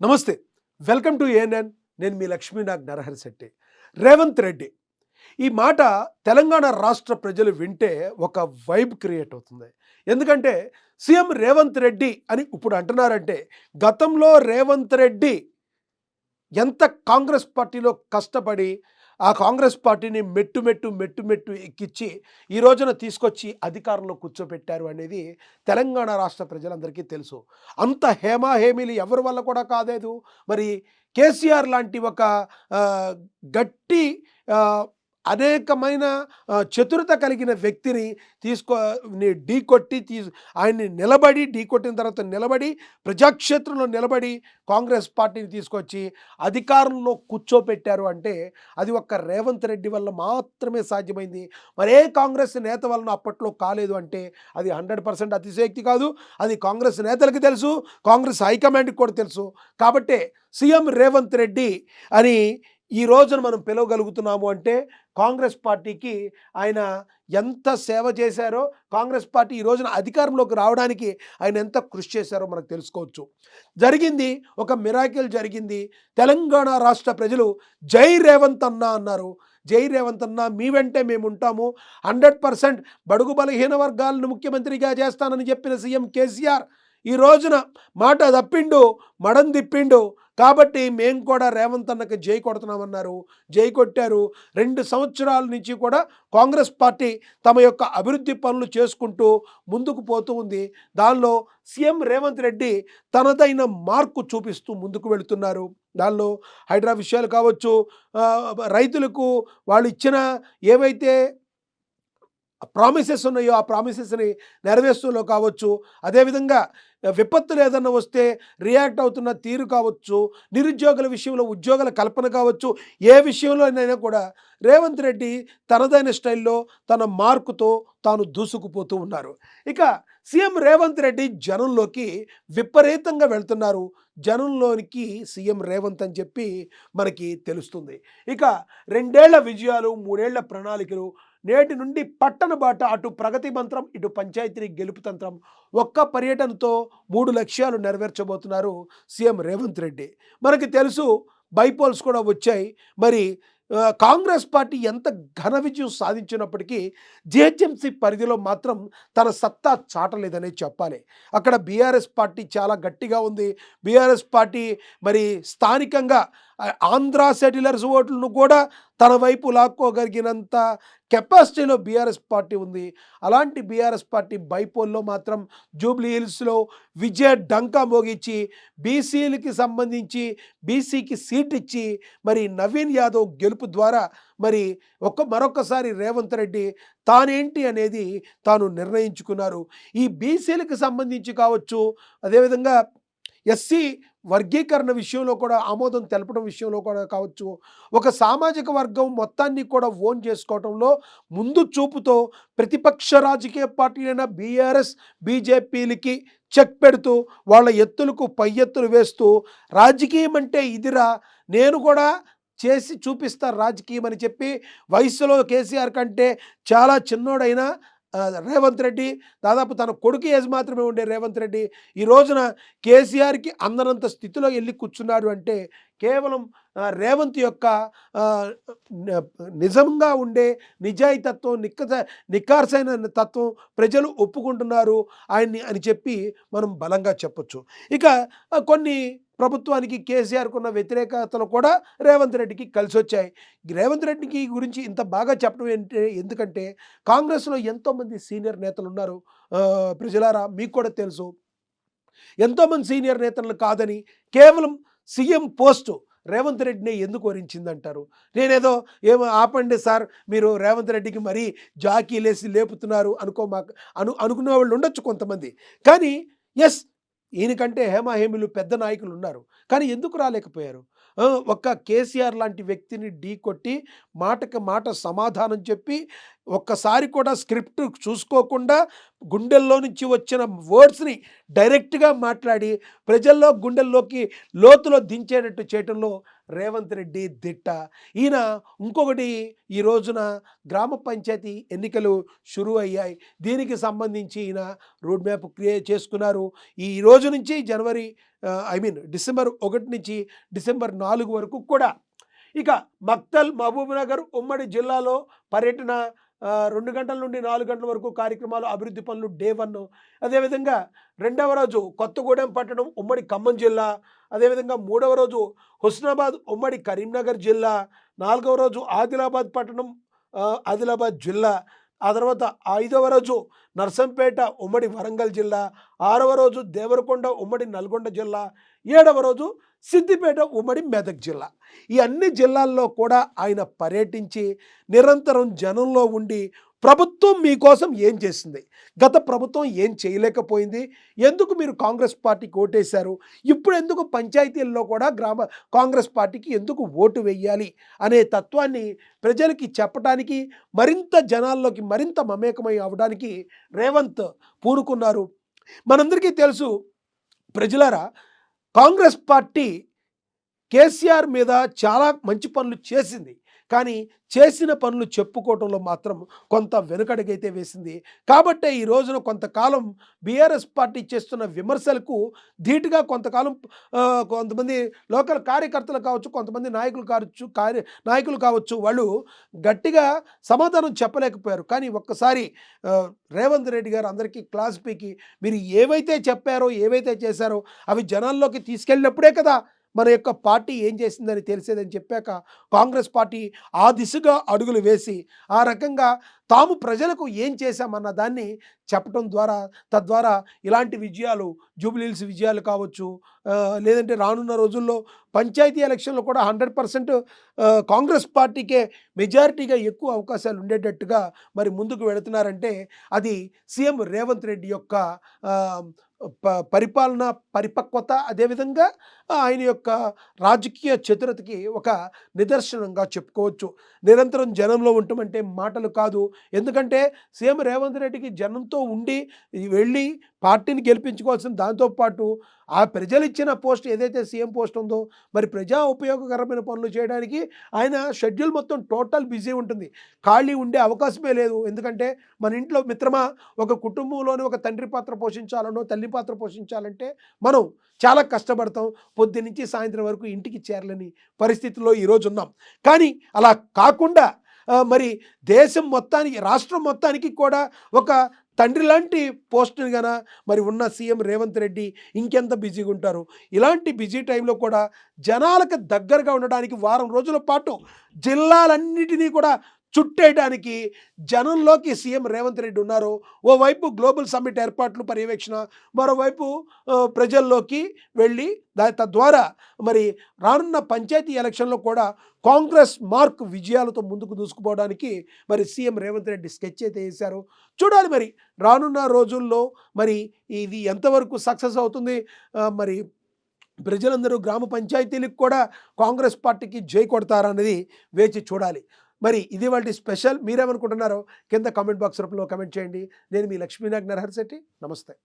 నమస్తే. Welcome to ANN. నేను మీ లక్ష్మీనాగ్ నరహరిశెట్టి. రేవంత్ రెడ్డి ఈ మాట తెలంగాణ రాష్ట్ర ప్రజలు వింటే ఒక వైబ్ క్రియేట్ అవుతుంది. ఎందుకంటే సీఎం రేవంత్ రెడ్డి అని ఇప్పుడు అంటున్నారంటే గతంలో రేవంత్ రెడ్డి ఎంత కాంగ్రెస్ పార్టీలో కష్టపడి ఆ కాంగ్రెస్ పార్టీని మెట్టు ఎక్కించి ఈ రోజున తీసుకొచ్చి అధికారంలో కూర్చోబెట్టారు అనేది తెలంగాణ రాష్ట్ర ప్రజలందరికీ తెలుసు. అంత హేమాహేమీలు ఎవరి వల్ల కూడా కాలేదు. మరి కేసీఆర్ లాంటి ఒక గట్టి ఆహ్, అనేకమైన చతురత కలిగిన వ్యక్తిని ఢీకొట్టి ఆయన్ని ఢీకొట్టిన తర్వాత నిలబడి ప్రజాక్షేత్రంలో నిలబడి కాంగ్రెస్ పార్టీని తీసుకొచ్చి అధికారంలో కూర్చోపెట్టారు అంటే అది ఒక్క రేవంత్ రెడ్డి వల్ల మాత్రమే సాధ్యమైంది. మరే కాంగ్రెస్ నేత వలన అప్పట్లో కాలేదు అంటే అది 100% అతిశయోక్తి కాదు. అది కాంగ్రెస్ నేతలకి తెలుసు, కాంగ్రెస్ హైకమాండ్కి కూడా తెలుసు. కాబట్టే సీఎం రేవంత్ రెడ్డి అని ఈ రోజున మనం పిలవగలుగుతున్నాము అంటే కాంగ్రెస్ పార్టీకి ఆయన ఎంత సేవ చేశారో, కాంగ్రెస్ పార్టీ ఈ రోజున అధికారంలోకి రావడానికి ఆయన ఎంత కృషి చేశారో మనకు తెలుసుకోవచ్చు. జరిగింది ఒక మిరాకిల్ జరిగింది. తెలంగాణ రాష్ట్ర ప్రజలు జై రేవంత్ అన్న అన్నారు. జై రేవంత్ అన్న మీ వెంటే మేము ఉంటాము, 100% బడుగు బలహీన వర్గాలను ముఖ్యమంత్రిగా చేస్తానని చెప్పిన సీఎం కేసీఆర్ ఈ రోజున మాట తప్పిండు, మడం తిప్పిండు. కాబట్టి మేము కూడా రేవంత్ అన్నకి జై కొడుతున్నామన్నారు. జై కొట్టారు. 2 సంవత్సరాల నుంచి కూడా కాంగ్రెస్ పార్టీ తమ యొక్క అభివృద్ధి పనులు చేసుకుంటూ ముందుకు పోతూ ఉంది. దానిలో సీఎం రేవంత్ రెడ్డి తనదైన మార్కు చూపిస్తూ ముందుకు వెళుతున్నారు. దానిలో హైడ్రా విషయాలు కావచ్చు, రైతులకు వాళ్ళు ఇచ్చిన ఏవైతే ప్రామిసెస్ ఉన్నాయో ఆ ప్రామిసెస్ని నెరవేర్చడంలో కావచ్చు, అదేవిధంగా విపత్తులు ఏదన్నా వస్తే రియాక్ట్ అవుతున్న తీరు కావచ్చు, నిరుద్యోగుల విషయంలో ఉద్యోగాల కల్పన కావచ్చు, ఏ విషయంలోనైనా కూడా రేవంత్ రెడ్డి తనదైన స్టైల్లో తన మార్కుతో తాను దూసుకుపోతూ ఉన్నారు. ఇక సీఎం రేవంత్ రెడ్డి జనంలోకి విపరీతంగా వెళ్తున్నారు. జనంలోనికి సీఎం రేవంత్ అని చెప్పి మనకి తెలుస్తుంది. ఇక 2 ఏళ్ల విజయాలు, 3 ఏళ్ల ప్రణాళికలు, నేటి నుండి పట్టణ బాట, అటు ప్రగతి మంత్రం, ఇటు పంచాయతీ గెలుపు తంత్రం, ఒక్క పర్యటనతో 3 లక్ష్యాలు నెరవేర్చబోతున్నారు సీఎం రేవంత్ రెడ్డి. మనకి తెలుసు బైపోల్స్ కూడా వచ్చాయి. మరి కాంగ్రెస్ పార్టీ ఎంత ఘన విజయం సాధించినప్పటికీ జిహెచ్ఎంసీ పరిధిలో మాత్రం తన సత్తా చాటలేదనే చెప్పాలి. అక్కడ బీఆర్ఎస్ పార్టీ చాలా గట్టిగా ఉంది. బీఆర్ఎస్ పార్టీ మరి స్థానికంగా ఆంధ్ర సెటిలర్స్ ఓట్లను కూడా తన వైపు లాక్కోగలిగినంత కెపాసిటీలో బీఆర్ఎస్ పార్టీ ఉంది. అలాంటి బీఆర్ఎస్ పార్టీ బైపోల్లో మాత్రం జూబ్లీ హిల్స్లో విజయ డంకా మోగించి బీసీలకి సంబంధించి బీసీకి సీట్ ఇచ్చి మరి నవీన్ యాదవ్ గెలుపు ద్వారా మరి మరొకసారి రేవంత్ రెడ్డి తానేంటి అనేది తాను నిర్ణయించుకున్నారు. ఈ బీసీలకు సంబంధించి కావచ్చు, అదేవిధంగా ఎస్సీ వర్గీకరణ విషయంలో కూడా ఆమోదం తెలపడం విషయంలో కూడా కావచ్చు, ఒక సామాజిక వర్గం మొత్తాన్ని కూడా ఓన్ చేసుకోవడంలో ముందు చూపుతో ప్రతిపక్ష రాజకీయ పార్టీలైన బీఆర్ఎస్ బీజేపీలకి చెక్ పెడుతూ వాళ్ళ ఎత్తులకు పై ఎత్తులు వేస్తూ రాజకీయం అంటే ఇదిరా, నేను కూడా చేసి చూపిస్తా రాజకీయం అని చెప్పి వయసులో కేసీఆర్ కంటే చాలా చిన్నోడైన రేవంత్ రెడ్డి, దాదాపు తన కొడుకు ఏజ్ మాత్రమే ఉండే రేవంత్ రెడ్డి ఈ రోజున కేసీఆర్కి అందనంత స్థితిలో వెళ్ళి కూర్చున్నాడు అంటే కేవలం రేవంత్ యొక్క నిజంగా ఉండే నిజాయితత్వం, నిఖార్సైన తత్వం ప్రజలు ఒప్పుకుంటున్నారు ఆయన్ని అని చెప్పి మనం బలంగా చెప్పొచ్చు. ఇక కొన్ని ప్రభుత్వానికి కేసీఆర్కు ఉన్న వ్యతిరేకతలు కూడా రేవంత్ రెడ్డికి కలిసి వచ్చాయి. రేవంత్ రెడ్డికి గురించి ఇంత బాగా చెప్పడం ఎందుకంటే కాంగ్రెస్లో ఎంతోమంది సీనియర్ నేతలు ఉన్నారు. ప్రజలారా మీకు కూడా తెలుసు, ఎంతోమంది సీనియర్ నేతలు కాదని కేవలం సీఎం పోస్టు రేవంత్ రెడ్డిని ఎందుకు వరించిందంటారు? నేనేదో ఆపండి సార్, మీరు రేవంత్ రెడ్డికి మరీ జాకీలేసి లేపుతున్నారు అనుకునే వాళ్ళు ఉండొచ్చు కొంతమంది. కానీ ఎస్, ఈయనకంటే హేమాహేమిలు పెద్ద నాయకులు ఉన్నారు. కానీ ఎందుకు రాలేకపోయారు? ఒక్క కేసీఆర్ లాంటి వ్యక్తిని ఢీకొట్టి మాటకి మాట సమాధానం చెప్పి ఒక్కసారి కూడా స్క్రిప్ట్ చూసుకోకుండా గుండెల్లో నుంచి వచ్చిన వర్డ్స్ని డైరెక్ట్గా మాట్లాడి ప్రజల్లో గుండెల్లోకి లోతులో దించేటట్టు చేయటంలో రేవంత్ రెడ్డి దిట్ట. ఈయన ఇంకొకటి, ఈ రోజున గ్రామ పంచాయతీ ఎన్నికలు షురూ అయ్యాయి. దీనికి సంబంధించి ఈయన రోడ్ మ్యాప్ క్రియేట్ చేసుకున్నారు. ఈ రోజు నుంచి డిసెంబర్ 1 నుంచి డిసెంబర్ 4 వరకు కూడా ఇక మక్తల్, మహబూబ్‌నగర్ ఉమ్మడి జిల్లాలో పర్యటన 2 గంటల నుండి 4 గంటల వరకు కార్యక్రమాలు, అభివృద్ధి పనులు డే 1. అదేవిధంగా రెండవ రోజు కొత్తగూడెం పట్టణం ఉమ్మడి ఖమ్మం జిల్లా, అదేవిధంగా మూడవ రోజు హుస్నాబాద్ ఉమ్మడి కరీంనగర్ జిల్లా, నాలుగవ రోజు ఆదిలాబాద్ పట్టణం ఆదిలాబాద్ జిల్లా, ఆ తర్వాత ఐదవ రోజు నర్సంపేట ఉమ్మడి వరంగల్ జిల్లా, ఆరవ రోజు దేవరకొండ ఉమ్మడి నల్గొండ జిల్లా, ఏడవ రోజు సిద్దిపేట ఉమ్మడి మెదక్ జిల్లా. ఈ అన్ని జిల్లాల్లో కూడా ఆయన పర్యటించి నిరంతరం జనంలో ఉండి ప్రభుత్వం మీకోసం ఏం చేసింది, గత ప్రభుత్వం ఏం చేయలేకపోయింది, ఎందుకు మీరు కాంగ్రెస్ పార్టీకి ఓటేశారు, ఇప్పుడు ఎందుకు పంచాయతీల్లో కూడా కాంగ్రెస్ పార్టీకి ఎందుకు ఓటు వెయ్యాలి అనే తత్వాన్ని ప్రజలకి చెప్పడానికి, మరింత జనాల్లోకి మరింత మమేకమై అవడానికి రేవంత్ పూనుకున్నారు. మనందరికీ తెలుసు ప్రజలారా, కాంగ్రెస్ పార్టీ కేసీఆర్ మీద చాలా మంచి పనులు చేసింది. కానీ చేసిన పనులు చెప్పుకోవటంలో మాత్రం కొంత వెనుకడుగైతే వేసింది. కాబట్టే ఈ రోజున కొంతకాలం బీఆర్ఎస్ పార్టీ చేస్తున్న విమర్శలకు ధీటుగా కొంతకాలం కొంతమంది లోకల్ కార్యకర్తలు కావచ్చు, కొంతమంది నాయకులు కావచ్చు, వాళ్ళు గట్టిగా సమాధానం చెప్పలేకపోయారు. కానీ ఒక్కసారి రేవంత్ రెడ్డి గారు అందరికీ క్లాస్ పీకి మీరు ఏవైతే చెప్పారో, ఏవైతే చేశారో అవి జనాల్లోకి తీసుకెళ్ళినప్పుడే కదా మన యొక్క పార్టీ ఏం చేసిందని తెలిసేదని చెప్పాక కాంగ్రెస్ పార్టీ ఆ దిశగా అడుగులు వేసి ఆ రకంగా తాము ప్రజలకు ఏం చేశామన్న దాన్ని చెప్పడం ద్వారా, తద్వారా ఇలాంటి విజయాలు, జూబ్లీహిల్స్ విజయాలు కావచ్చు, లేదంటే రానున్న రోజుల్లో పంచాయతీ ఎలక్షన్లో కూడా 100% కాంగ్రెస్ పార్టీకే మెజారిటీగా ఎక్కువ అవకాశాలు ఉండేటట్టుగా మరి ముందుకు వెళుతున్నారంటే అది సీఎం రేవంత్ రెడ్డి యొక్క పరిపాలన పరిపక్వత, అదేవిధంగా ఆయన యొక్క రాజకీయ చతురతకి ఒక నిదర్శనంగా చెప్పుకోవచ్చు. నిరంతరం జనంలో ఉండటమంటే మాటలు కాదు. ఎందుకంటే సీఎం రేవంత్ రెడ్డికి జనంతో ఉండి వెళ్ళి పార్టీని గెలిపించుకోవాల్సిన దాంతోపాటు ఆ ప్రజలు ఇచ్చిన పోస్ట్ ఏదైతే సీఎం పోస్ట్ ఉందో మరి ప్రజా ఉపయోగకరమైన పనులు చేయడానికి ఆయన షెడ్యూల్ మొత్తం టోటల్ బిజీ ఉంటుంది. ఖాళీ ఉండే అవకాశమే లేదు. ఎందుకంటే మన ఇంట్లో మిత్రమా, ఒక కుటుంబంలోని ఒక తండ్రి పాత్ర పోషించాలనో తల్లి పాత్ర పోషించాలంటే మనం చాలా కష్టపడతాం. పొద్దున్నుంచి సాయంత్రం వరకు ఇంటికి చేరలేని పరిస్థితుల్లో ఈరోజు ఉన్నాం. కానీ అలా కాకుండా మరి దేశం మొత్తానికి, రాష్ట్రం మొత్తానికి కూడా ఒక తండ్రి లాంటి పోస్టుని గన మరి ఉన్న సీఎం రేవంత్ రెడ్డి ఇంకెంత బిజీగా ఉంటారు. ఇలాంటి బిజీ టైంలో కూడా జనాలకు దగ్గరగా ఉండడానికి వారం రోజుల పాటు జిల్లాలన్నిటినీ కూడా చుట్టేయడానికి జనంలోకి సీఎం రేవంత్ రెడ్డి ఉన్నారు. ఓవైపు గ్లోబల్ సమ్మిట్ ఏర్పాట్లు పర్యవేక్షణ, మరోవైపు ప్రజల్లోకి వెళ్ళి తద్వారా మరి రానున్న పంచాయతీ ఎలక్షన్లో కూడా కాంగ్రెస్ మార్క్ విజయాలతో ముందుకు దూసుకుపోవడానికి మరి సీఎం రేవంత్ రెడ్డి స్కెచ్ అయితే వేశారు. చూడాలి మరి రానున్న రోజుల్లో మరి ఇది ఎంతవరకు సక్సెస్ అవుతుంది. మరి ప్రజలందరూ గ్రామ పంచాయతీలకు కూడా కాంగ్రెస్ పార్టీకి జై కొడతారా అనేది వేచి చూడాలి. మరి ఇది వాళ్ళ స్పెషల్. మీరేమనుకుంటున్నారో కింద కామెంట్ బాక్స్ రూపంలో కామెంట్ చేయండి. నేను మీ లక్ష్మీనాగ్ నరహర్ శెట్టి. నమస్తే.